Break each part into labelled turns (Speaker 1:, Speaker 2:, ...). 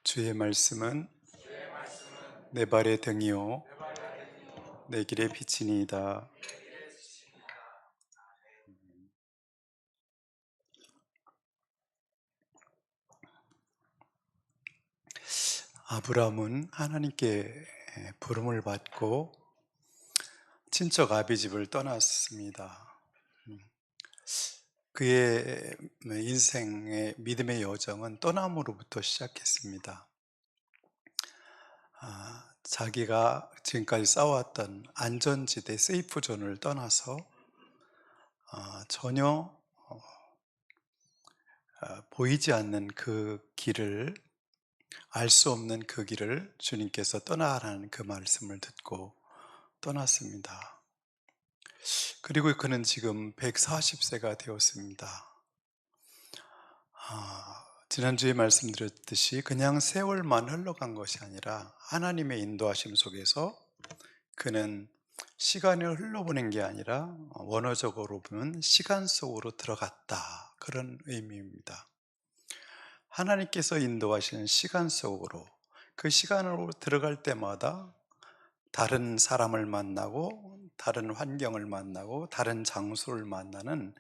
Speaker 1: 주의 말씀은 내 발의 등이요 내 길의 빛이니이다. 아브라함은 하나님께 부름을 받고 친척 아비집을 떠났습니다. 그의 인생의 믿음의 여정은 떠남으로부터 시작했습니다. 자기가 지금까지 쌓아왔던 안전지대 세이프존을 떠나서 전혀 보이지 않는 그 길을, 알 수 없는 그 길을 주님께서 떠나라는 그 말씀을 듣고 떠났습니다. 그리고 그는 지금 140세가 되었습니다. 지난주에 말씀드렸듯이 그냥 세월만 흘러간 것이 아니라 하나님의 인도하심 속에서 그는 시간을 흘러보낸 게 아니라 원어적으로 보면 시간 속으로 들어갔다, 그런 의미입니다. 하나님께서 인도하시는 시간 속으로, 그 시간으로 들어갈 때마다 다른 사람을 만나고 다른 환경을 만나고 다른 장소를 만나는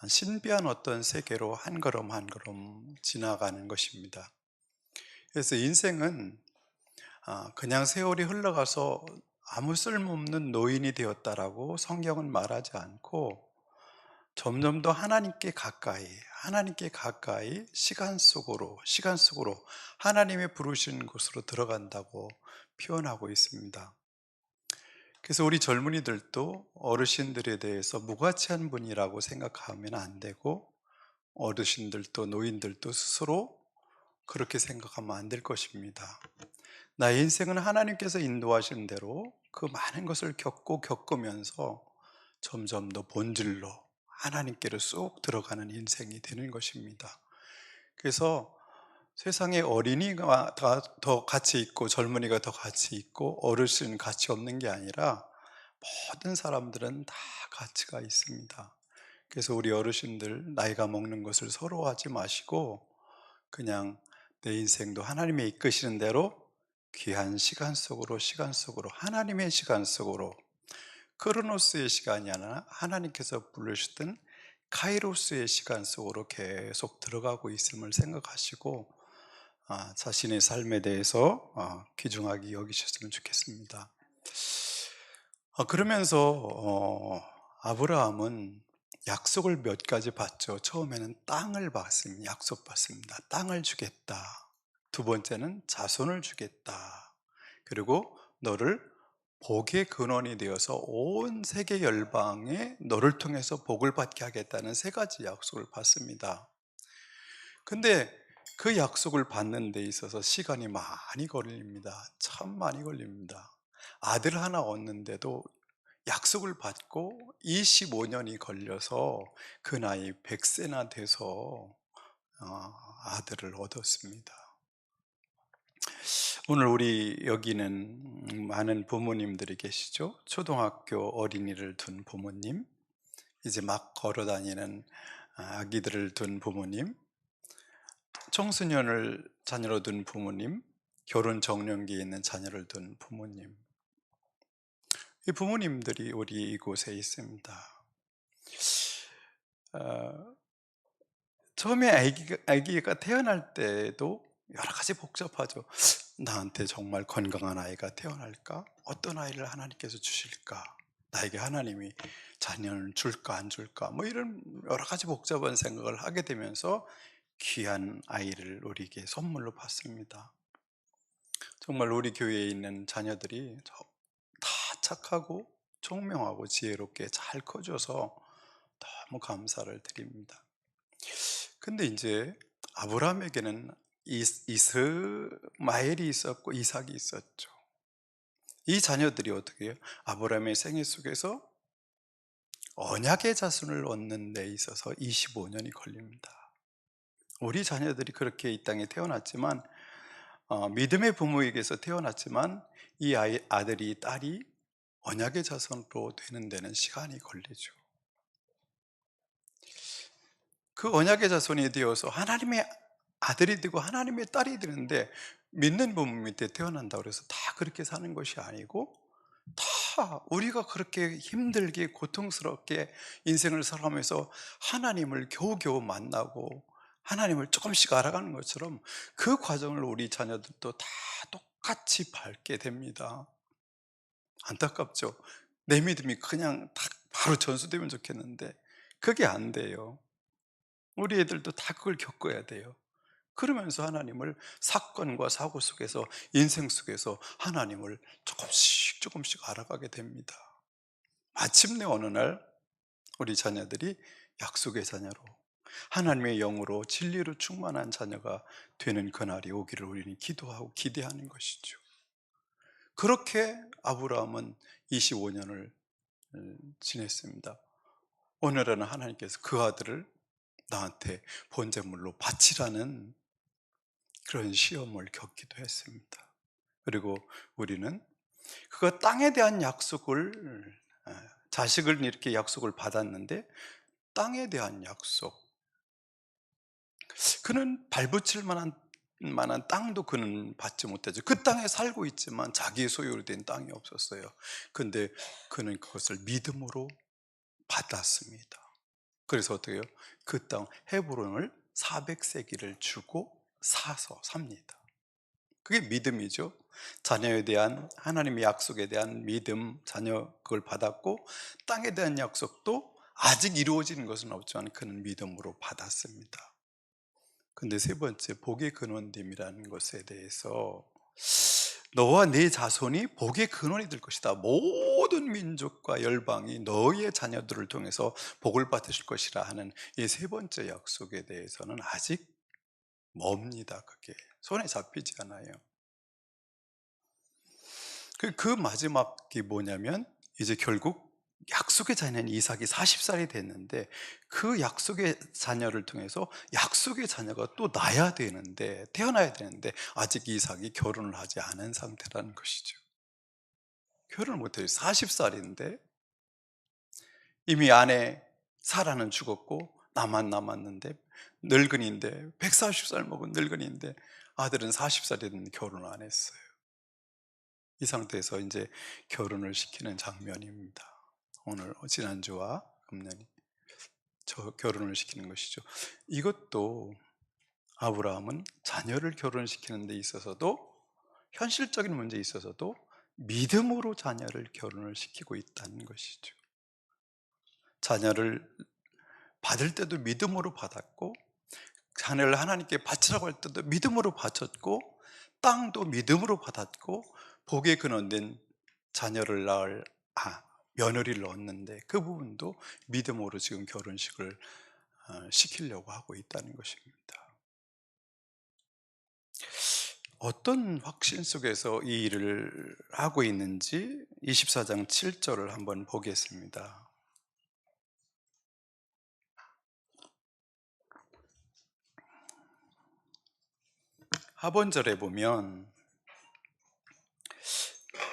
Speaker 1: 신비한 어떤 세계로 한 걸음 한 걸음 지나가는 것입니다. 그래서 인생은 그냥 세월이 흘러가서 아무 쓸모없는 노인이 되었다라고 성경은 말하지 않고, 점점 더 하나님께 가까이 시간 속으로 하나님의 부르신 곳으로 들어간다고 표현하고 있습니다. 그래서 우리 젊은이들도 어르신들에 대해서 무가치한 분이라고 생각하면 안 되고, 어르신들도 노인들도 스스로 그렇게 생각하면 안 될 것입니다. 나의 인생은 하나님께서 인도하시는 대로 그 많은 것을 겪으면서 점점 더 본질로 하나님께로 쏙 들어가는 인생이 되는 것입니다. 그래서 세상에 어린이가 더 가치 있고 젊은이가 더 가치 있고 어르신 가치 없는 게 아니라 모든 사람들은 다 가치가 있습니다. 그래서 우리 어르신들 나이가 먹는 것을 서러워하지 마시고, 그냥 내 인생도 하나님의 이끄시는 대로 귀한 시간 속으로 하나님의 시간 속으로, 크로노스의 시간이 아니라 하나님께서 부르시던 카이로스의 시간 속으로 계속 들어가고 있음을 생각하시고 자신의 삶에 대해서 귀중하게 여기셨으면 좋겠습니다. 그러면서 아브라함은 약속을 몇 가지 받죠. 처음에는 땅을 받습니다. 약속받습니다. 땅을 주겠다. 두 번째는 자손을 주겠다. 그리고 너를 복의 근원이 되어서 온 세계 열방에 너를 통해서 복을 받게 하겠다는 세 가지 약속을 받습니다. 근데 그 약속을 받는 데 있어서 시간이 많이 걸립니다. 참 많이 걸립니다. 아들 하나 얻는데도 약속을 받고 25년이 걸려서 그 나이 100세나 돼서 아들을 얻었습니다. 오늘 우리 여기는 많은 부모님들이 계시죠. 초등학교 어린이를 둔 부모님, 이제 막 걸어 다니는 아기들을 둔 부모님, 청소년을 자녀로 둔 부모님, 결혼 정년기에 있는 자녀를 둔 부모님, 이 부모님들이 우리 이곳에 있습니다. 어, 처음에 아기가 태어날 때도 여러 가지 복잡하죠. 나한테 정말 건강한 아이가 태어날까? 어떤 아이를 하나님께서 주실까? 나에게 하나님이 자녀를 줄까 안 줄까? 뭐 이런 여러 가지 복잡한 생각을 하게 되면서 귀한 아이를 우리에게 선물로 받습니다. 정말 우리 교회에 있는 자녀들이 다 착하고 총명하고 지혜롭게 잘 커져서 너무 감사를 드립니다. 근데 이제 아브라함에게는 이스마엘이 있었고 이삭이 있었죠. 이 자녀들이 어떻게 해요? 아브라함의 생애 속에서 언약의 자손을 얻는 데 있어서 25년이 걸립니다. 우리 자녀들이 그렇게 이 땅에 태어났지만 믿음의 부모에게서 태어났지만 이 아들이 딸이 언약의 자손으로 되는 데는 시간이 걸리죠. 그 언약의 자손이 되어서 하나님의 아들이 되고 하나님의 딸이 되는데, 믿는 부모 밑에 태어난다고 해서 다 그렇게 사는 것이 아니고, 다 우리가 그렇게 힘들게 고통스럽게 인생을 살아가면서 하나님을 겨우겨우 만나고 하나님을 조금씩 알아가는 것처럼 그 과정을 우리 자녀들도 다 똑같이 밟게 됩니다. 안타깝죠. 내 믿음이 그냥 딱 바로 전수되면 좋겠는데 그게 안 돼요. 우리 애들도 다 그걸 겪어야 돼요. 그러면서 하나님을 사건과 사고 속에서, 인생 속에서 하나님을 조금씩 조금씩 알아가게 됩니다. 마침내 어느 날 우리 자녀들이 약속의 자녀로, 하나님의 영으로 진리로 충만한 자녀가 되는 그날이 오기를 우리는 기도하고 기대하는 것이죠. 그렇게 아브라함은 25년을 지냈습니다. 어느 날은 하나님께서 그 아들을 나한테 번제물로 바치라는 그런 시험을 겪기도 했습니다. 그리고 우리는 그가 땅에 대한 약속을, 자식을 이렇게 약속을 받았는데 땅에 대한 약속, 그는 발붙일 만한 땅도 그는 받지 못하죠. 그 땅에 살고 있지만 자기의 소유로 된 땅이 없었어요. 근데 그는 그것을 믿음으로 받았습니다. 그래서 어떻게 해요? 그 땅 헤브론을 400세기를 주고 사서 삽니다. 그게 믿음이죠. 자녀에 대한 하나님의 약속에 대한 믿음, 자녀 그걸 받았고, 땅에 대한 약속도 아직 이루어지는 것은 없지만 그는 믿음으로 받았습니다. 근데 세 번째, 복의 근원됨이라는 것에 대해서, 너와 네 자손이 복의 근원이 될 것이다. 모든 민족과 열방이 너희의 자녀들을 통해서 복을 받으실 것이라 하는 이 세 번째 약속에 대해서는 아직 멉니다. 그게 손에 잡히지 않아요. 그 마지막이 뭐냐면, 이제 결국 약속의 자녀인 이삭이 40살이 됐는데, 그 약속의 자녀를 통해서 약속의 자녀가 또 나야 되는데, 태어나야 되는데 아직 이삭이 결혼을 하지 않은 상태라는 것이죠. 결혼을 못해요. 40살인데 이미 아내 사라는 죽었고 나만 남았는데, 늙은이인데, 140살 먹은 늙은이인데 아들은 40살이 됐는데 결혼을 안 했어요. 이 상태에서 이제 결혼을 시키는 장면입니다. 오늘 지난주와 금년이 저 결혼을 시키는 것이죠. 이것도 아브라함은 자녀를 결혼시키는 데 있어서도, 현실적인 문제에 있어서도 믿음으로 자녀를 결혼을 시키고 있다는 것이죠. 자녀를 받을 때도 믿음으로 받았고, 자녀를 하나님께 바치라고 할 때도 믿음으로 바쳤고, 땅도 믿음으로 받았고, 복의 근원된 자녀를 낳을 며느리를 얻는데 그 부분도 믿음으로 지금 결혼식을 시키려고 하고 있다는 것입니다. 어떤 확신 속에서 이 일을 하고 있는지 24장 7절을 한번 보겠습니다. 하본절에 보면,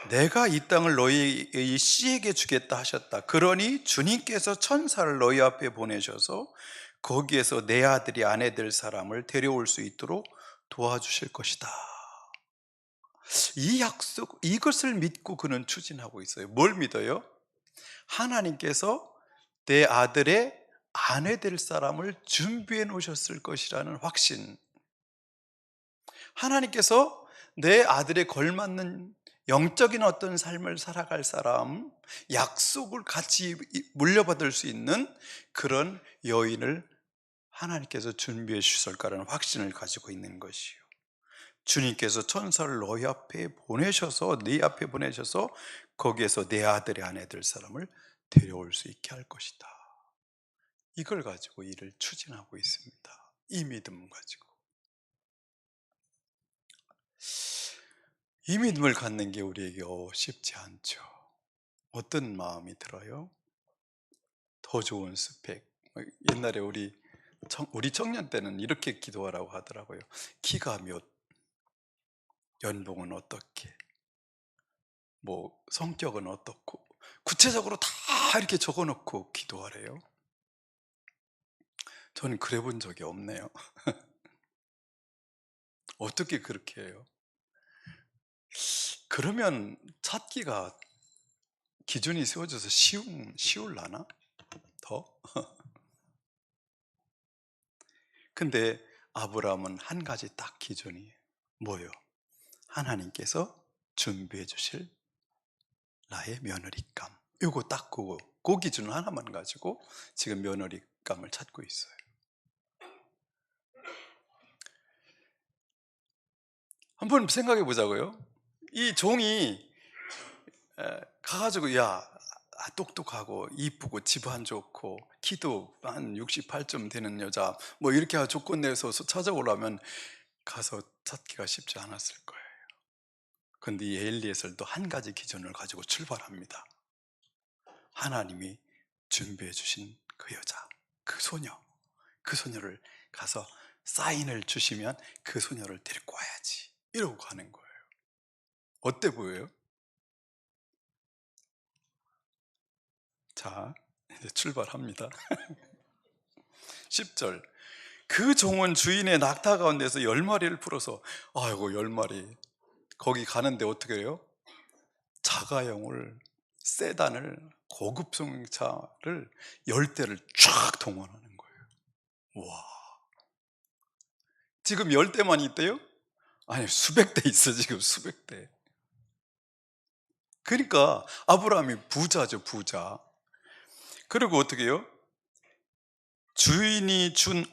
Speaker 1: 내가 이 땅을 너희의 씨에게 주겠다 하셨다. 그러니 주님께서 천사를 너희 앞에 보내셔서 거기에서 내 아들이 아내 될 사람을 데려올 수 있도록 도와주실 것이다. 이 약속, 이것을 믿고 그는 추진하고 있어요. 뭘 믿어요? 하나님께서 내 아들의 아내 될 사람을 준비해 놓으셨을 것이라는 확신. 하나님께서 내 아들에 걸맞는 영적인 어떤 삶을 살아갈 사람, 약속을 같이 물려받을 수 있는 그런 여인을 하나님께서 준비해 주실 거라는 확신을 가지고 있는 것이요. 주님께서 천사를 너희 앞에 보내셔서, 네 앞에 보내셔서 거기에서 내 아들의 아내 될 사람을 데려올 수 있게 할 것이다. 이걸 가지고 일을 추진하고 있습니다. 이 믿음 가지고. 이 믿음을 갖는 게 우리에게 쉽지 않죠. 어떤 마음이 들어요? 더 좋은 스펙. 옛날에 우리 청년 때는 이렇게 기도하라고 하더라고요. 키가 몇, 연봉은 어떻게, 뭐 성격은 어떻고, 구체적으로 다 이렇게 적어놓고 기도하래요. 저는 그래 본 적이 없네요. 어떻게 그렇게 해요? 그러면 찾기가 기준이 세워져서 쉬울라나? 더? 근데 아브라함은 한 가지 딱 기준이 뭐예요? 하나님께서 준비해 주실 나의 며느리감. 요거 딱 그 기준 하나만 가지고 지금 며느리감을 찾고 있어요. 한번 생각해 보자고요. 이 종이 가가지고 똑똑하고 이쁘고 집안 좋고 키도 한 68점 되는 여자 뭐 이렇게 조건 내서 찾아오려면 가서 찾기가 쉽지 않았을 거예요. 근데 이 엘리에셀도 한 가지 기준을 가지고 출발합니다. 하나님이 준비해 주신 그 여자, 그 소녀를 가서 사인을 주시면 그 소녀를 데리고 와야지 이러고 가는 거예요. 어때 보여요? 자, 이제 출발합니다. 10절. 그 종은 주인의 낙타 가운데서 10마리를 풀어서, 아이고 10마리 거기 가는데 어떻게 해요? 자가용을, 세단을, 고급 승용차를 10대를 쫙 동원하는 거예요. 와, 지금 10대만 있대요? 아니 수백 대 있어. 지금 수백 대. 그러니까 아브라함이 부자죠, 부자. 그리고 어떻게 해요? 주인이 준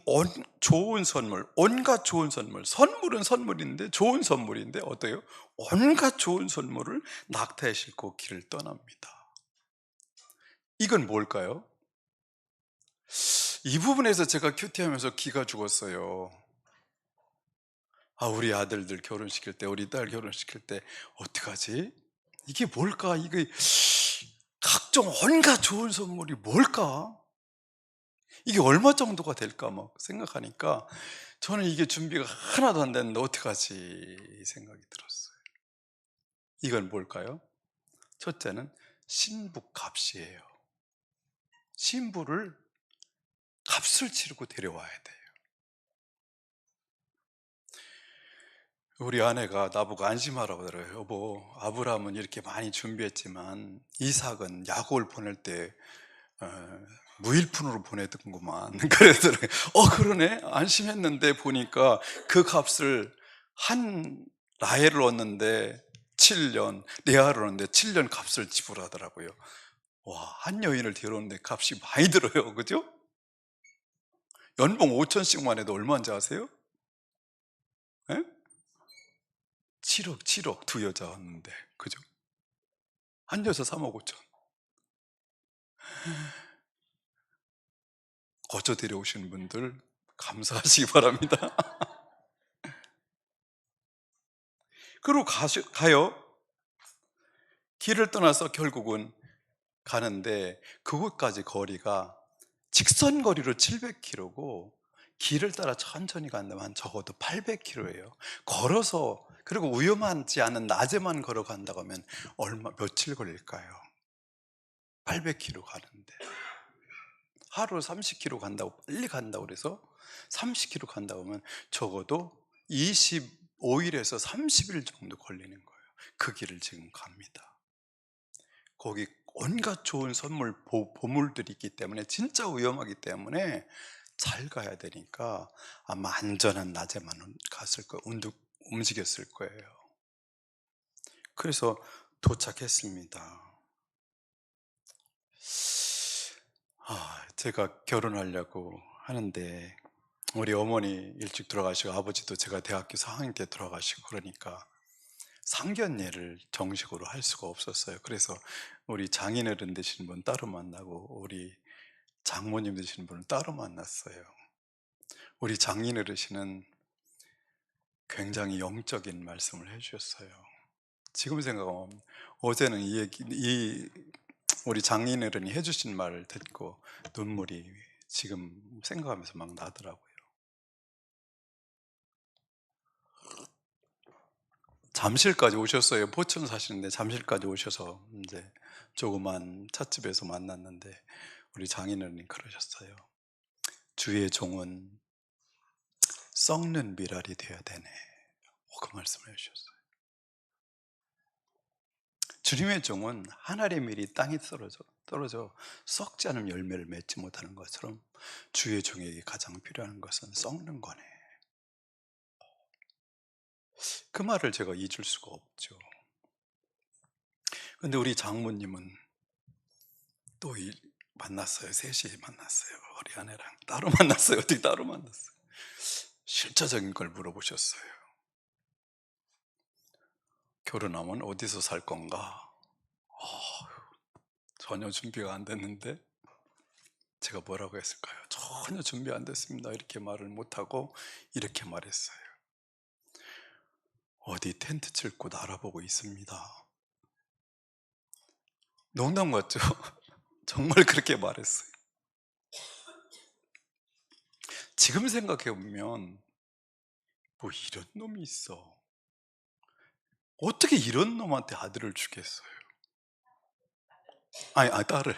Speaker 1: 좋은 선물, 온갖 좋은 선물은 선물인데 좋은 선물인데 어때요? 온갖 좋은 선물을 낙타에 싣고 길을 떠납니다. 이건 뭘까요? 이 부분에서 제가 큐티하면서 기가 죽었어요. 우리 아들들 결혼시킬 때, 우리 딸 결혼시킬 때 어떡하지? 이게 뭘까? 이게 각종 온갖 좋은 선물이 뭘까? 이게 얼마 정도가 될까 막 생각하니까 저는 이게 준비가 하나도 안 됐는데 어떡하지 이 생각이 들었어요. 이건 뭘까요? 첫째는 신부 값이에요. 신부를 값을 치르고 데려와야 돼요. 우리 아내가 나보고 안심하라고 그래요. 여보, 아브라함은 이렇게 많이 준비했지만 이삭은 야곱을 보낼 때 무일푼으로 보내던구만. 그러더라고요. 그러네. 안심했는데 보니까 그 값을 한 라헬을 얻는데 7년, 레아를 얻는데 7년 값을 지불하더라고요. 와, 한 여인을 데려오는데 값이 많이 들어요. 그죠? 연봉 5천씩만 해도 얼마인지 아세요? 예? 7억 두 여자 왔는데. 그죠? 한 여자 3억 5천. 거저 데려오시는 분들 감사하시기 바랍니다. 그리고 가요. 길을 떠나서 결국은 가는데 그곳까지 거리가 직선 거리로 700km고 길을 따라 천천히 간다면 적어도 800km예요. 걸어서, 그리고 위험하지 않은 낮에만 걸어간다고 하면 며칠 걸릴까요? 800km 가는데 하루 30km 간다고, 빨리 간다고 그래서 30km 간다고 하면 적어도 25일에서 30일 정도 걸리는 거예요. 그 길을 지금 갑니다. 거기 온갖 좋은 보물들이 있기 때문에 진짜 위험하기 때문에 잘 가야 되니까 아마 안전한 낮에만 갔을 거예요. 움직였을 거예요. 그래서 도착했습니다. 제가 결혼하려고 하는데 우리 어머니 일찍 돌아가시고 아버지도 제가 대학교 4학년 때 돌아가시고 그러니까 상견례를 정식으로 할 수가 없었어요. 그래서 우리 장인어른 되시는 분 따로 만나고 우리 장모님 되시는 분을 따로 만났어요. 우리 장인어르신은 굉장히 영적인 말씀을 해주셨어요. 지금 생각하면 어제는 우리 장인어른이 해주신 말을 듣고 눈물이 지금 생각하면서 막 나더라고요. 잠실까지 오셨어요. 포천 사시는데 잠실까지 오셔서 이제 조그만 찻집에서 만났는데 우리 장인어른이 그러셨어요. 주의 종은 썩는 미랄이 되어야 되네. 그 말씀을 해 주셨어요. 주님의 종은 하늘의 밀이 땅에 떨어져 썩지 않은 열매를 맺지 못하는 것처럼 주의 종에게 가장 필요한 것은 썩는 거네. 그 말을 제가 잊을 수가 없죠. 근데 우리 장모님은 또 만났어요. 셋이 만났어요. 우리 아내랑 따로 만났어요. 어떻게 따로 만났어요? 실제적인 걸 물어보셨어요. 결혼하면 어디서 살 건가? 전혀 준비가 안 됐는데 제가 뭐라고 했을까요? 전혀 준비 안 됐습니다. 이렇게 말을 못하고 이렇게 말했어요. 어디 텐트 칠 곳 알아보고 있습니다. 농담 같죠? 정말 그렇게 말했어요. 지금 생각해 보면 뭐 이런 놈이 있어. 어떻게 이런 놈한테 아들을 주겠어요? 딸을.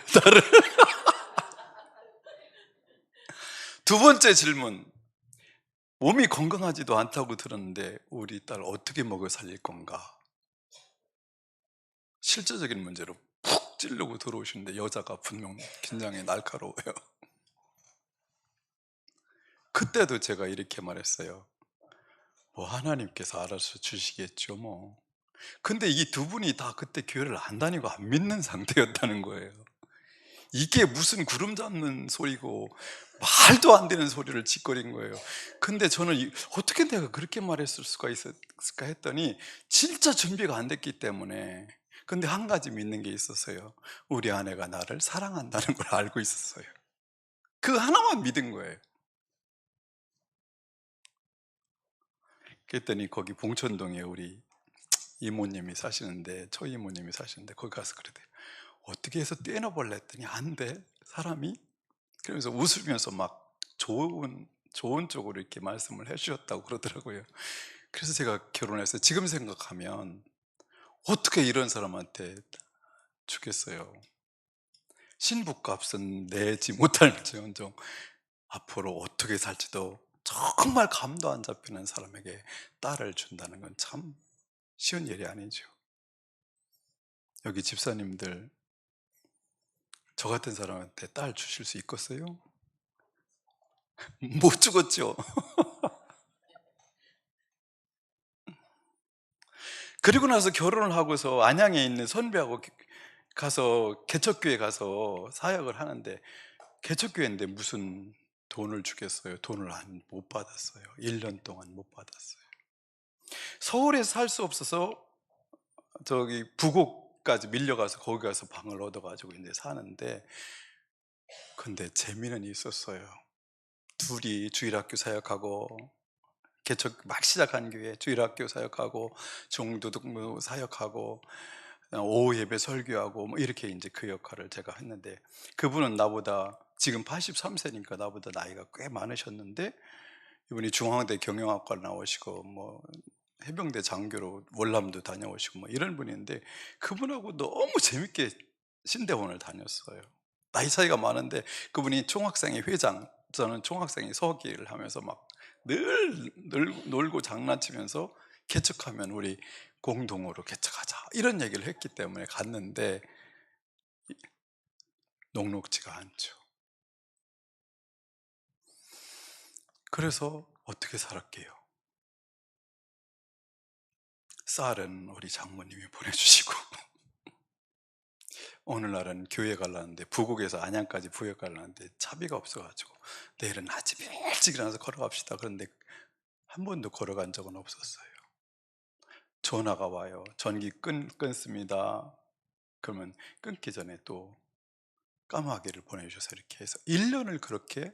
Speaker 1: 두 번째 질문. 몸이 건강하지도 않다고 들었는데 우리 딸 어떻게 먹여 살릴 건가? 실제적인 문제로 푹 찌르고 들어오시는데 여자가 분명 긴장이 날카로워요. 그때도 제가 이렇게 말했어요. 뭐 하나님께서 알아서 주시겠죠 뭐. 근데 이 두 분이 다 그때 교회를 안 다니고 안 믿는 상태였다는 거예요. 이게 무슨 구름 잡는 소리고 말도 안 되는 소리를 짓거린 거예요. 근데 저는 어떻게 내가 그렇게 말했을 수가 있었을까 했더니 진짜 준비가 안 됐기 때문에. 근데 한 가지 믿는 게 있었어요. 우리 아내가 나를 사랑한다는 걸 알고 있었어요. 그 하나만 믿은 거예요. 그랬더니 거기 봉천동에 우리 이모님이 사시는데, 초이모님이 사시는데 거기 가서 그러대요. 어떻게 해서 떼어버려 했더니 안 돼, 사람이. 그러면서 웃으면서 막 좋은 쪽으로 이렇게 말씀을 해주셨다고 그러더라고요. 그래서 제가 결혼해서 지금 생각하면 어떻게 이런 사람한테 주겠어요. 신부값은 내지 못할지언정 앞으로 어떻게 살지도 정말 감도 안 잡히는 사람에게 딸을 준다는 건 참 쉬운 일이 아니죠. 여기 집사님들, 저 같은 사람한테 딸 주실 수 있겠어요? 못 주겠죠. 그리고 나서 결혼을 하고서 안양에 있는 선배하고 가서 개척교회 가서 사역을 하는데, 개척교회인데 무슨 돈을 주겠어요? 돈을 못 받았어요. 1년 동안 못 받았어요. 서울에 살 수 없어서 저기 부곡까지 밀려가서 거기 가서 방을 얻어가지고 이제 사는데, 근데 재미는 있었어요. 둘이 주일학교 사역하고, 개척 막 시작한 교회 주일학교 사역하고, 중도덕무 사역하고, 오후 예배 설교하고 뭐 이렇게 이제 그 역할을 제가 했는데, 그분은 나보다 지금 83세니까 나보다 나이가 꽤 많으셨는데, 이분이 중앙대 경영학과 나오시고 뭐 해병대 장교로 월남도 다녀오시고 뭐 이런 분인데, 그분하고 너무 재밌게 신대원을 다녔어요. 나이 차이가 많은데 그분이 총학생회 회장, 저는 총학생회 서기를 하면서 막 늘 놀고 장난치면서 개척하면 우리 공동으로 개척하자 이런 얘기를 했기 때문에 갔는데 녹록지가 않죠. 그래서 어떻게 살았게요? 쌀은 우리 장모님이 보내주시고, 오늘날은 교회 가려는데 부곡에서 안양까지 부역 가려는데 차비가 없어가지고 내일은 아침 일찍 일어나서 걸어갑시다. 그런데 한 번도 걸어간 적은 없었어요. 전화가 와요. 전기 끊습니다. 그러면 끊기 전에 또 까마귀를 보내주셔서 이렇게 해서 1년을 그렇게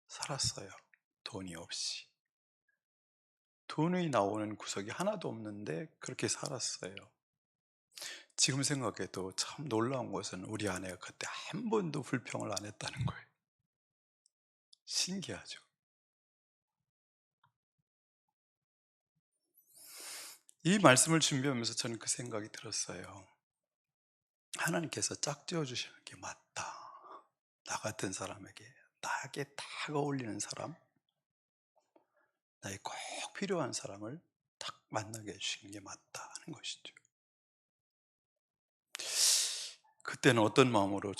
Speaker 1: 살았어요. 돈이 없이. 돈이 나오는 구석이 하나도 없는데 그렇게 살았어요. 지금 생각해도 참 놀라운 것은 우리 아내가 그때 한 번도 불평을 안 했다는 거예요. 신기하죠. 이 말씀을 준비하면서 저는 그 생각이 들었어요. 하나님께서 짝지어 주시는 게 맞다. 나 같은 사람에게, 나에게 딱 어울리는 사람, 나의 꼭 필요한 사람을 딱 만나게 해주시는 게 맞다 하는 것이죠. 그때는 어떤 마음으로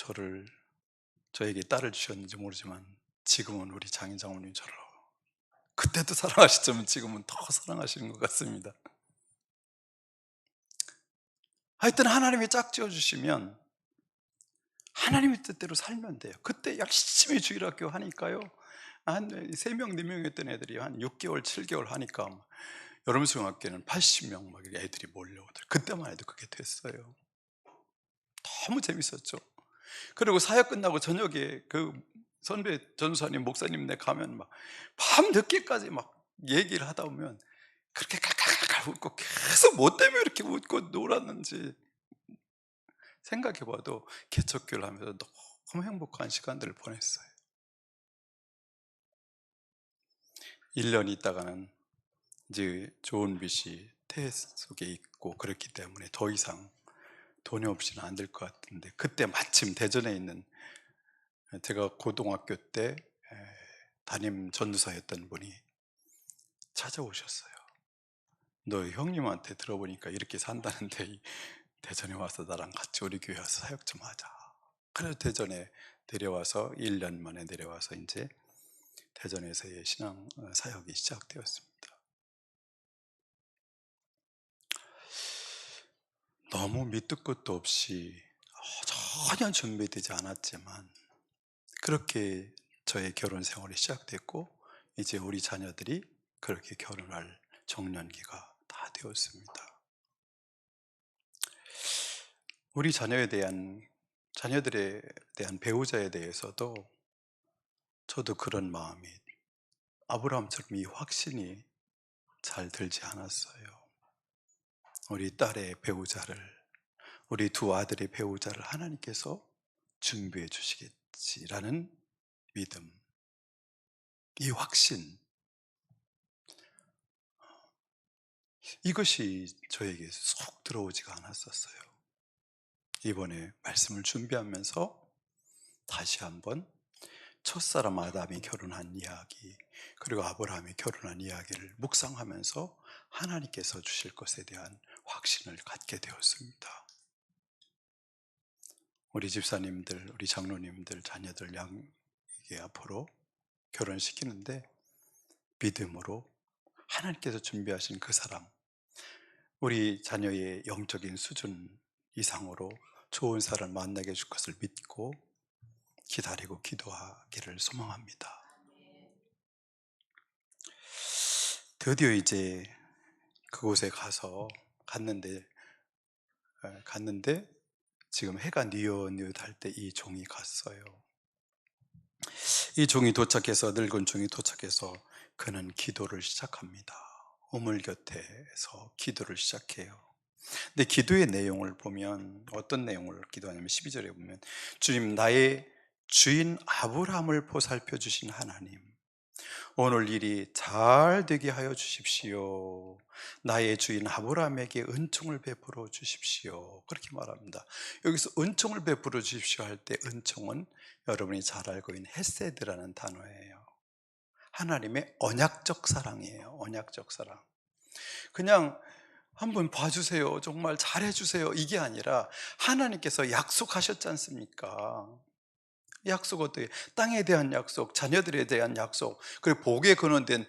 Speaker 1: 저에게 딸을 주셨는지 모르지만 지금은 우리 장인 장모님 저를 그때도 사랑하시지만 지금은 더 사랑하시는 것 같습니다. 하여튼 하나님이 짝지어 주시면 하나님의 뜻대로 살면 돼요. 그때 열심히 주일학교 하니까요. 한 3명, 4명 했던 애들이 한 6개월, 7개월 하니까 여름 수영학교는 80명 막 애들이 몰려오더라고요. 그때만 해도 그게 됐어요. 너무 재밌었죠. 그리고 사역 끝나고 저녁에 그 선배 전사님, 목사님네 가면 막 밤 늦게까지 막 얘기를 하다 보면 그렇게 칼칼칼칼 웃고 계속 뭐 때문에 이렇게 웃고 놀았는지 생각해 봐도 개척교를 하면서 너무 행복한 시간들을 보냈어요. 1년 있다가는 이제 좋은 빛이 태 속에 있고 그렇기 때문에 더 이상 돈이 없이는 안 될 것 같은데 그때 마침 대전에 있는 제가 고등학교 때 담임 전도사였던 분이 찾아오셨어요. 너 형님한테 들어보니까 이렇게 산다는데 대전에 와서 나랑 같이 우리 교회 와서 사역 좀 하자. 그래서 대전에 내려와서 1년 만에 내려와서 이제 대전에서의 신앙 사역이 시작되었습니다. 너무 밑도 끝도 없이 전혀 준비되지 않았지만 그렇게 저의 결혼 생활이 시작됐고 이제 우리 자녀들이 그렇게 결혼할 정년기가 다 되었습니다. 우리 자녀들에 대한 배우자에 대해서도 저도 그런 마음이 아브라함처럼 이 확신이 잘 들지 않았어요. 우리 딸의 배우자를, 우리 두 아들의 배우자를 하나님께서 준비해 주시겠지라는 믿음, 이 확신, 이것이 저에게 쏙 들어오지가 않았었어요. 이번에 말씀을 준비하면서 다시 한번 첫사람 아담이 결혼한 이야기, 그리고 아브라함이 결혼한 이야기를 묵상하면서 하나님께서 주실 것에 대한 확신을 갖게 되었습니다. 우리 집사님들, 우리 장로님들, 자녀들 양에게 앞으로 결혼시키는데 믿음으로 하나님께서 준비하신 그 사람, 우리 자녀의 영적인 수준 이상으로 좋은 사람을 만나게 해줄 것을 믿고 기다리고 기도하기를 소망합니다. 드디어 이제 그곳에 갔는데 지금 해가 뉘엿뉘엿할 때 이 종이 갔어요. 이 종이 도착해서 늙은 종이 도착해서 그는 기도를 시작합니다. 우물 곁에서 기도를 시작해요. 근데 기도의 내용을 보면 어떤 내용을 기도하냐면 12절에 보면 주님 나의 주인 아브라함을 보살펴 주신 하나님 오늘 일이 잘 되게 하여 주십시오. 나의 주인 아브라함에게 은총을 베풀어 주십시오. 그렇게 말합니다. 여기서 은총을 베풀어 주십시오 할 때 은총은 여러분이 잘 알고 있는 헤세드라는 단어예요. 하나님의 언약적 사랑이에요. 언약적 사랑. 그냥 한번 봐주세요. 정말 잘해주세요. 이게 아니라 하나님께서 약속하셨지 않습니까? 약속 어때요? 땅에 대한 약속, 자녀들에 대한 약속, 그리고 복에 근원된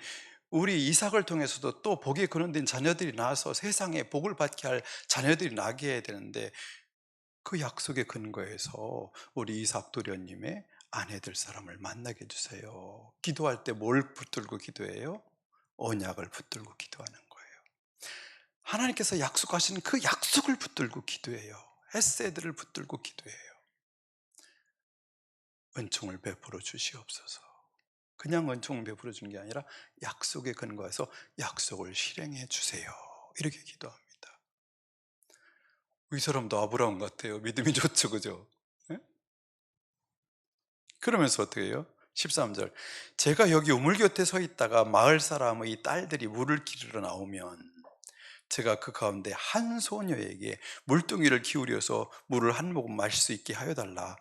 Speaker 1: 우리 이삭을 통해서도 또 복에 근원된 자녀들이 나와서 세상에 복을 받게 할 자녀들이 나게 해야 되는데 그 약속의 근거에서 우리 이삭 도련님의 아내 될 사람을 만나게 해주세요. 기도할 때 뭘 붙들고 기도해요? 언약을 붙들고 기도하는 거예요. 하나님께서 약속하신 그 약속을 붙들고 기도해요. 헤세드를 붙들고 기도해요. 은총을 베풀어 주시옵소서. 그냥 은총을 베풀어 주는 게 아니라 약속에 근거해서 약속을 실행해 주세요. 이렇게 기도합니다. 이 사람도 아브라함 같아요. 믿음이 좋죠, 그죠? 예? 그러면서 어떻게 해요? 13절. 제가 여기 우물 곁에 서 있다가 마을 사람의 딸들이 물을 기르러 나오면 제가 그 가운데 한 소녀에게 물동이를 기울여서 물을 한 모금 마실 수 있게 하여 달라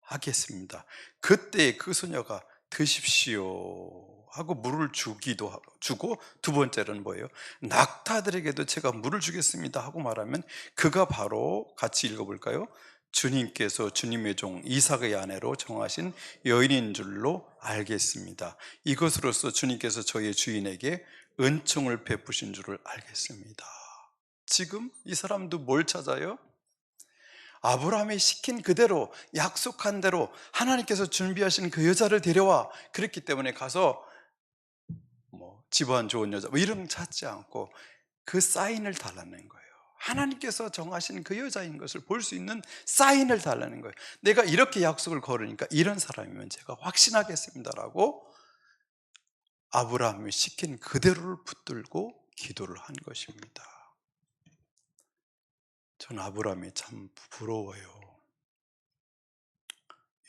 Speaker 1: 하겠습니다. 그때 그 소녀가 드십시오. 하고 물을 주고, 두 번째는 뭐예요? 낙타들에게도 제가 물을 주겠습니다 하고 말하면 그가 바로 같이 읽어볼까요? 주님께서 주님의 종 이삭의 아내로 정하신 여인인 줄로 알겠습니다. 이것으로써 주님께서 저희 주인에게 은총을 베푸신 줄을 알겠습니다. 지금 이 사람도 뭘 찾아요? 아브라함이 시킨 그대로, 약속한 대로 하나님께서 준비하신 그 여자를 데려와. 그랬기 때문에 가서 뭐 집안 좋은 여자 뭐 이런 거 찾지 않고 그 사인을 달라는 거예요. 하나님께서 정하신 그 여자인 것을 볼 수 있는 사인을 달라는 거예요. 내가 이렇게 약속을 걸으니까 이런 사람이면 제가 확신하겠습니다라고 아브라함이 시킨 그대로를 붙들고 기도를 한 것입니다. 전 아브라함이 참 부러워요.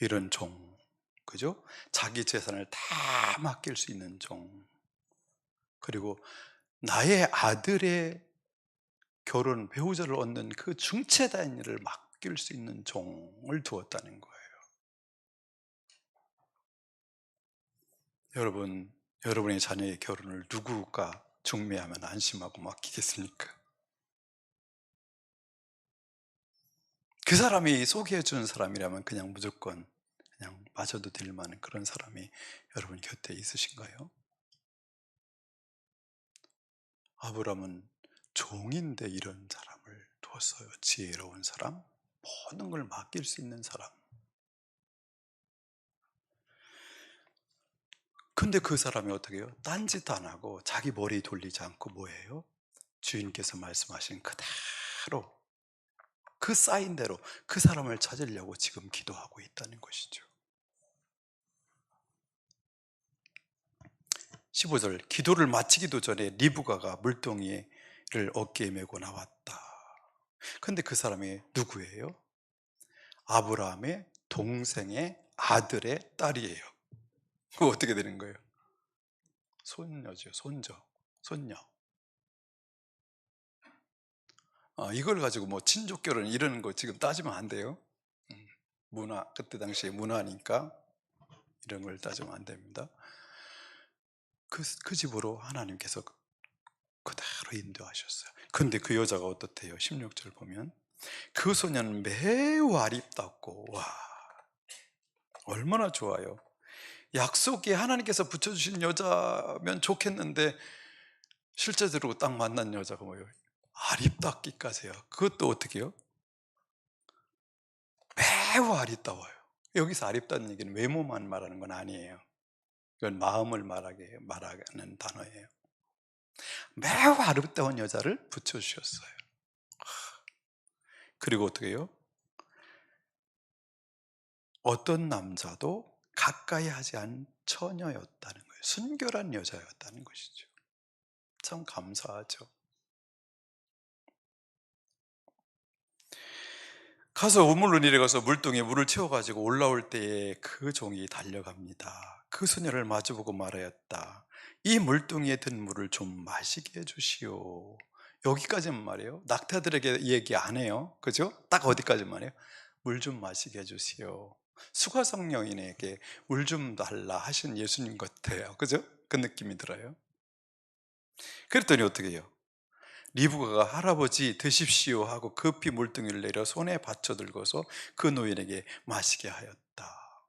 Speaker 1: 이런 종, 그죠? 자기 재산을 다 맡길 수 있는 종, 그리고 나의 아들의 결혼 배우자를 얻는 그 중체된 일을 맡길 수 있는 종을 두었다는 거예요. 여러분의 자녀의 결혼을 누구가 중매하면 안심하고 맡기겠습니까? 그 사람이 소개해 주는 사람이라면 그냥 무조건 그냥 맞아도 될 만한 그런 사람이 여러분 곁에 있으신가요? 아브라함은 종인데 이런 사람을 두었어요. 지혜로운 사람, 모든 걸 맡길 수 있는 사람. 근데 그 사람이 어떻게 해요? 딴짓 안 하고 자기 머리 돌리지 않고 뭐예요? 주인께서 말씀하신 그대로, 그 사인대로 그 사람을 찾으려고 지금 기도하고 있다는 것이죠. 15절, 기도를 마치기도 전에 리브가가 물동이를 어깨에 메고 나왔다. 근데 그 사람이 누구예요? 아브라함의 동생의 아들의 딸이에요. 그거 어떻게 되는 거예요? 손녀죠, 손녀. 이걸 가지고 뭐 친족 결혼 이러는 거 지금 따지면 안 돼요. 그때 당시에 문화니까 이런 걸 따지면 안 됩니다. 그 집으로 하나님께서 그대로 인도하셨어요. 근데 그 여자가 어떻대요? 16절 보면 그 소녀는 매우 아름답고, 와, 얼마나 좋아요. 약속에 하나님께서 붙여주신 여자면 좋겠는데 실제적으로 딱 만난 여자가 뭐예요? 아름답기까지요. 그것도 어떻게 해요? 매우 아름다워요. 여기서 아름다운 얘기는 외모만 말하는 건 아니에요. 이건 마음을 말하는 단어예요. 매우 아름다운 여자를 붙여주셨어요. 그리고 어떻게 해요? 어떤 남자도 가까이 하지 않은 처녀였다는 거예요. 순결한 여자였다는 것이죠. 참 감사하죠. 가서 우물로 내려가서 물동에 물을 채워가지고 올라올 때에 그 종이 달려갑니다. 그 소녀를 마주보고 말하였다. 이 물동이에 든 물을 좀 마시게 해주시오. 여기까지만 말해요. 낙타들에게 얘기 안 해요. 그죠? 딱 어디까지만 해요? 물 좀 마시게 해주시오. 수가성 여인에게 물 좀 달라 하신 예수님 같아요. 그죠? 그 느낌이 들어요. 그랬더니 어떻게 해요? 리브가가 할아버지 드십시오 하고 급히 물등을 내려 손에 받쳐 들고서 그 노인에게 마시게 하였다.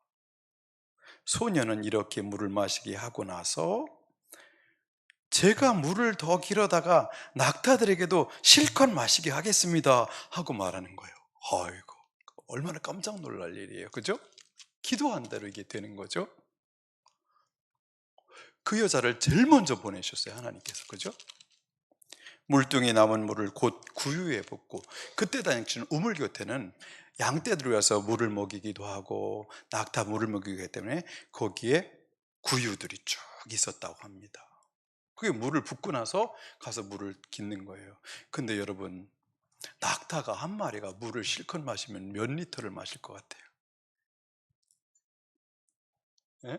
Speaker 1: 소녀는 이렇게 물을 마시게 하고 나서 제가 물을 더 길어다가 낙타들에게도 실컷 마시게 하겠습니다 하고 말하는 거예요. 아이고, 얼마나 깜짝 놀랄 일이에요. 그죠? 기도한 대로 이게 되는 거죠. 그 여자를 제일 먼저 보내셨어요, 하나님께서. 그죠? 물등에 남은 물을 곧 구유에 붓고, 그때 당시는 우물 곁에는 양떼들이 와서 물을 먹이기도 하고 낙타 물을 먹이기 때문에 거기에 구유들이 쭉 있었다고 합니다. 그게 물을 붓고 나서 가서 물을 깃는 거예요. 근데 여러분, 낙타가 한 마리가 물을 실컷 마시면 몇 리터를 마실 것 같아요? 예?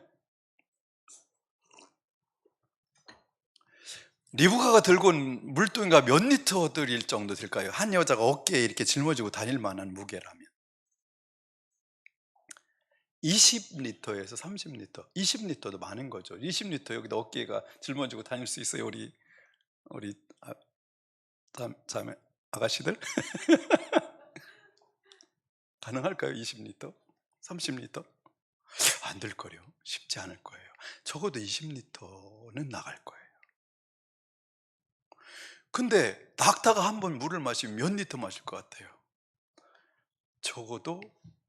Speaker 1: 리브가가 들고 온 물동이가 몇 리터들일 정도 될까요? 한 여자가 어깨에 이렇게 짊어지고 다닐 만한 무게라면 20리터에서 30리터, 20리터도 많은 거죠. 20리터 여기다 어깨가 짊어지고 다닐 수 있어요, 우리 자매 아가씨들? 가능할까요? 20리터? 30리터? 안 될 거요. 쉽지 않을 거예요. 적어도 20리터는 나갈 거예요. 근데 낙타가 한 번 물을 마시면 몇 리터 마실 것 같아요? 적어도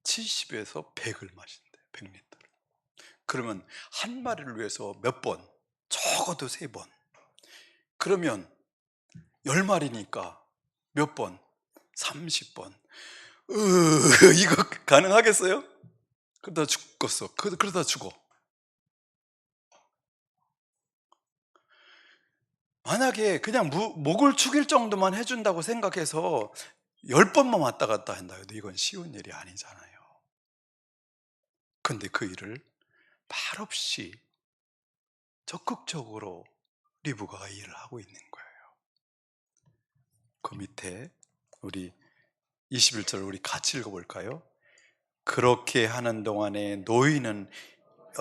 Speaker 1: 70에서 100을 마신대요. 100리터를. 그러면 한 마리를 위해서 몇 번? 적어도 3번. 그러면 10마리니까 몇 번? 30번. 이거 가능하겠어요? 그러다 죽겠어. 그러다 죽어. 만약에 그냥 목을 축일 정도만 해준다고 생각해서 10번만 왔다 갔다 한다 해도 이건 쉬운 일이 아니잖아요. 근데 그 일을 말없이 적극적으로 리브가가 일을 하고 있는 거예요. 그 밑에 우리 21절 우리 같이 읽어볼까요? 그렇게 하는 동안에 노인은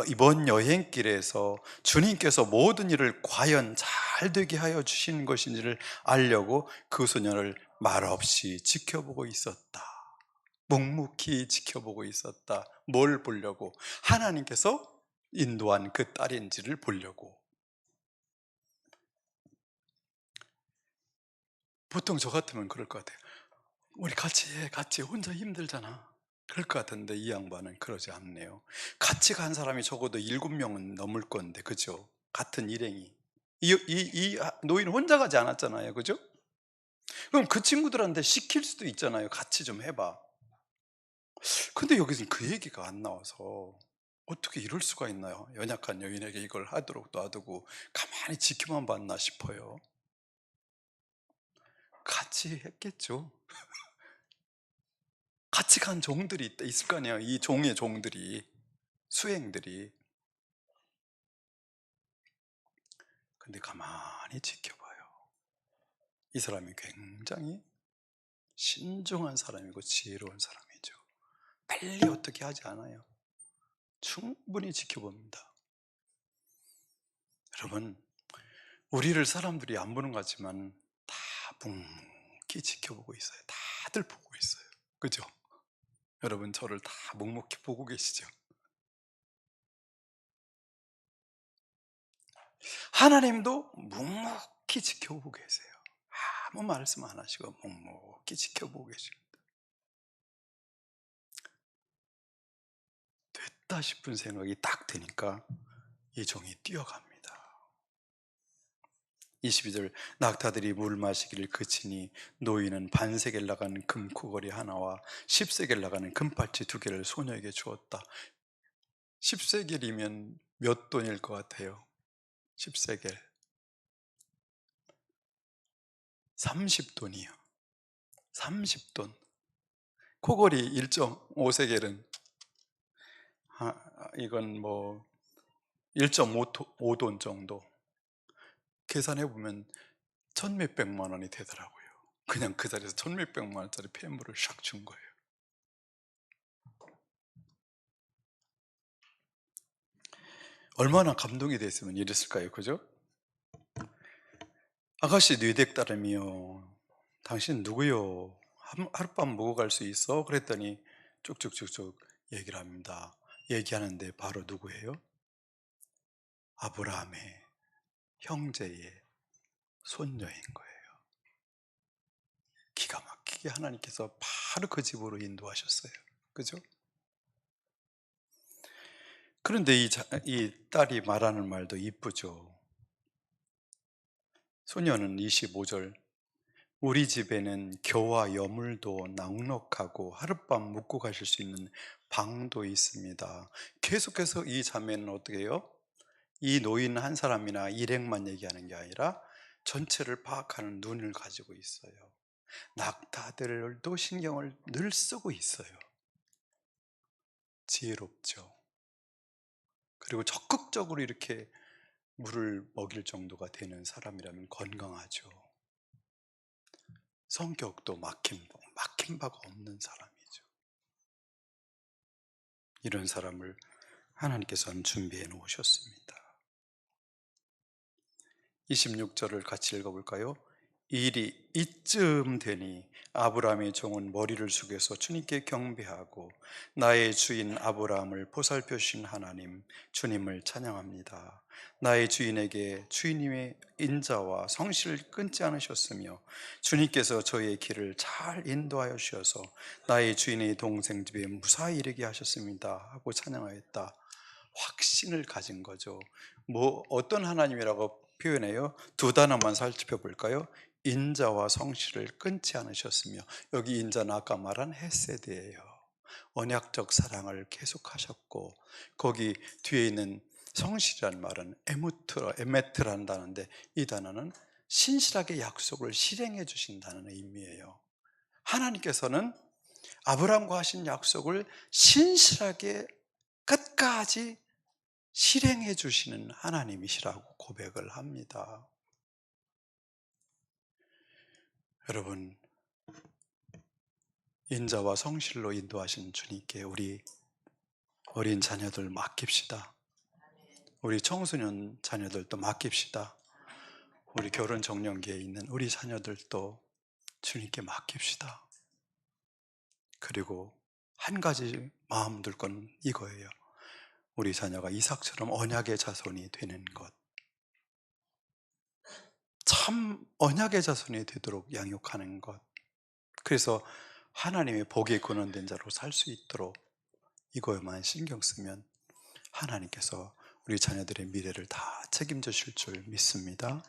Speaker 1: 이번 여행길에서 주님께서 모든 일을 과연 잘 되게 하여 주시는 것인지를 알려고 그 소년을 말없이 지켜보고 있었다. 묵묵히 지켜보고 있었다. 뭘 보려고? 하나님께서 인도한 그 딸인지를 보려고. 보통 저 같으면 그럴 것 같아요. 우리 같이 해, 같이 혼자 힘들잖아. 그럴 것 같은데 이 양반은 그러지 않네요. 같이 간 사람이 적어도 7명은 넘을 건데, 그죠? 같은 일행이. 이 노인은 혼자 가지 않았잖아요, 그죠? 그럼 그 친구들한테 시킬 수도 있잖아요. 같이 좀 해봐. 근데 여기서는 그 얘기가 안 나와서 어떻게 이럴 수가 있나요? 연약한 여인에게 이걸 하도록 놔두고 가만히 지켜만 봤나 싶어요. 같이 했겠죠. 같이 간 종들이 있을 거 아니에요. 이 종의 종들이, 수행들이. 근데 가만히 지켜봐요. 이 사람이 굉장히 신중한 사람이고 지혜로운 사람이죠. 빨리 어떻게 하지 않아요. 충분히 지켜봅니다. 여러분, 우리를 사람들이 안 보는 것 같지만 다 묵묵히 지켜보고 있어요. 다들 보고 있어요. 그죠? 여러분, 저를 다 묵묵히 보고 계시죠? 하나님도 묵묵히 지켜보고 계세요. 아무 말씀 안 하시고 묵묵히 지켜보고 계십니다. 됐다 싶은 생각이 딱 드니까 이 종이 뛰어갑니다. 22절 낙타들이 물 마시기를 그치니 노인은 반세겔 나가는 금코걸이 하나와 10세겔 나가는 금팔찌 2개를 소녀에게 주었다. 10세겔이면 몇 돈일 것 같아요? 10세겔 30돈이요. 30돈. 코걸이 1.5세겔은 이건 뭐 1.5돈 정도. 계산해 보면 천몇백만 원이 되더라고요. 그냥 그 자리에서 천몇백만 원짜리 폐물을 샥 준 거예요. 얼마나 감동이 됐으면 이랬을까요? 그죠? 아가씨 뉘댁 따름이요. 당신 누구요? 하룻밤 묵어 갈 수 있어? 그랬더니 쭉쭉쭉쭉 얘기를 합니다. 얘기하는데 바로 누구예요? 아브라함의 형제의 손녀인 거예요. 기가 막히게 하나님께서 바로 그 집으로 인도하셨어요. 그죠? 그런데 이 딸이 말하는 말도 이쁘죠. 소녀는 25절 우리 집에는 겨와 여물도 넉넉하고 하룻밤 묵고 가실 수 있는 방도 있습니다. 계속해서 이 자매는 어떻게 해요? 이 노인 한 사람이나 일행만 얘기하는 게 아니라 전체를 파악하는 눈을 가지고 있어요. 낙타들도 신경을 늘 쓰고 있어요. 지혜롭죠. 그리고 적극적으로 이렇게 물을 먹일 정도가 되는 사람이라면 건강하죠. 성격도 막힌 바가 없는 사람이죠. 이런 사람을 하나님께서는 준비해 놓으셨습니다. 26절을 같이 읽어볼까요? 일이 이쯤 되니 아브라함의 종은 머리를 숙여서 주님께 경배하고 나의 주인 아브라함을 보살펴신 하나님 주님을 찬양합니다. 나의 주인에게 주인님의 인자와 성실을 끊지 않으셨으며 주님께서 저의 길을 잘 인도하여 주셔서 나의 주인의 동생 집에 무사히 이르게 하셨습니다 하고 찬양하였다. 확신을 가진 거죠. 어떤 하나님이라고 표현해요? 두 단어만 살펴볼까요? 인자와 성실을 끊지 않으셨으며, 여기 인자는 아까 말한 헤세드예요. 언약적 사랑을 계속하셨고, 거기 뒤에 있는 성실이라는 말은 에메트라는 단어인데, 이 단어는 신실하게 약속을 실행해 주신다는 의미예요. 하나님께서는 아브라함과 하신 약속을 신실하게 끝까지 실행해 주시는 하나님이시라고 고백을 합니다. 여러분, 인자와 성실로 인도하신 주님께 우리 어린 자녀들 맡깁시다. 우리 청소년 자녀들도 맡깁시다. 우리 결혼 정년기에 있는 우리 자녀들도 주님께 맡깁시다. 그리고 한 가지 마음 둘 건 이거예요. 우리 자녀가 이삭처럼 언약의 자손이 되는 것. 참 언약의 자손이 되도록 양육하는 것. 그래서 하나님의 복에 근원된 자로 살 수 있도록 이거에만 신경 쓰면 하나님께서 우리 자녀들의 미래를 다 책임져 주실 줄 믿습니다.